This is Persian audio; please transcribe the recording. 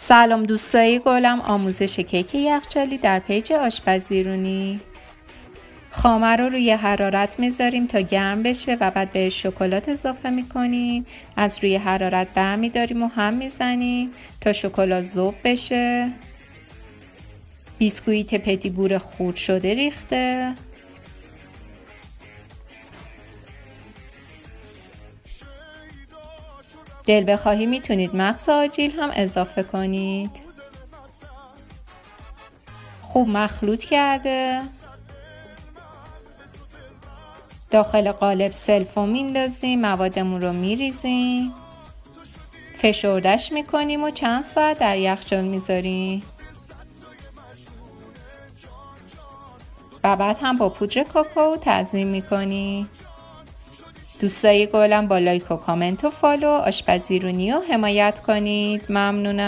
سلام دوستای گلم، آموزش کیک یخچالی در پیج آشپزیرونی. خامه رو روی حرارت میذاریم تا گرم بشه و بعد بهش شکلات اضافه میکنیم. از روی حرارت برمیداریم و هم میزنیم تا شکلات ذوب بشه. بیسکویت پتیبور خورد شده ریخته. دل بخواهی میتونید مغز آجیل هم اضافه کنید. خوب مخلوط کرده. داخل قالب سلفو میندازیم، موادمون رو میریزیم، فشردش میکنیم و چند ساعت در یخچال میذاریم و بعد هم با پودر کوکو تزیین میکنیم. دوستای گلم با لایک و کامنت و فالو آشپزیرونی رو حمایت کنید. ممنونم.